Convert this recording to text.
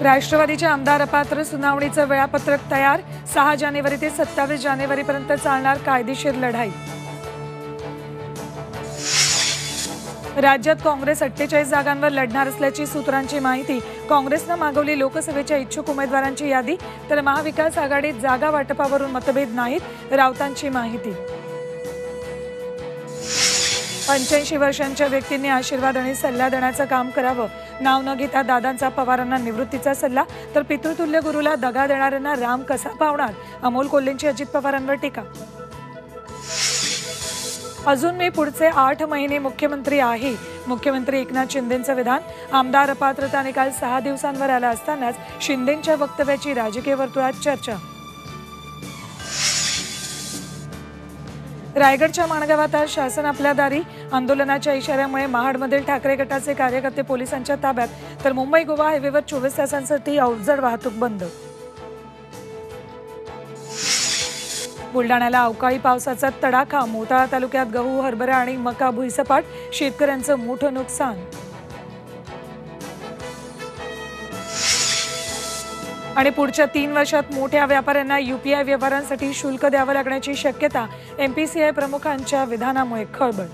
राष्ट्रवादीच्या आमदार अपात्र सुनावणीचं वेळापत्रक तयार। 6 जानेवारी ते 27 जानेवारीपर्यंत चालणार कायदेशीर लढाई। राज्यात काँग्रेस 48 जागांवर लढणार असल्याची सूत्रांची माहिती। काँग्रेसनं मागवली लोकसभेच्या इच्छुक उमेदवारांची यादी, तर महाविकास आघाडीत जागा वाटपावरून मतभेद नाहीत, राऊतांची माहिती। 85 वर्षांच्या व्यक्तींनी आशीर्वाद आणि सल्ला देण्याचं काम करावं। नाव न घेता दादांचा पवारांना निवृत्तीचा सल्ला, तर पितृतुल्य गुरुला दगा देणाऱ्यांना राम कसा पावणार, अमोल कोल्हेंची अजित पवारांवर टीका। अजून मी पुढचे 8 महिने मुख्यमंत्री आहे, मुख्यमंत्री एकनाथ शिंदेंचं विधान। आमदार अपात्रता निकाल 6 दिवसांवर आला असतानाच शिंदेंच्या वक्तव्याची राजकीय वर्तुळात चर्चा। रायगडच्या माणगावात आज शासन आपल्या दारी। आंदोलनाच्या इशाऱ्यामुळे महाडमधील ठाकरे गटाचे कार्यकर्ते पोलिसांच्या ताब्यात, तर मुंबई गोवा हायवेवर 24 तासांसाठी अवजड वाहतूक बंद। बुलढाण्याला अवकाळी पावसाचा तडाखा। मोताळा तालुक्यात गहू, हरभरा आणि मका भुईसपाट, शेतकऱ्यांचं मोठं नुकसान। आणि पुढच्या 3 वर्षात मोठ्या व्यापाऱ्यांना UPI व्यवहारांसाठी शुल्क द्यावं लागण्याची शक्यता। MPCI प्रमुखांच्या विधानामुळे खळबळ।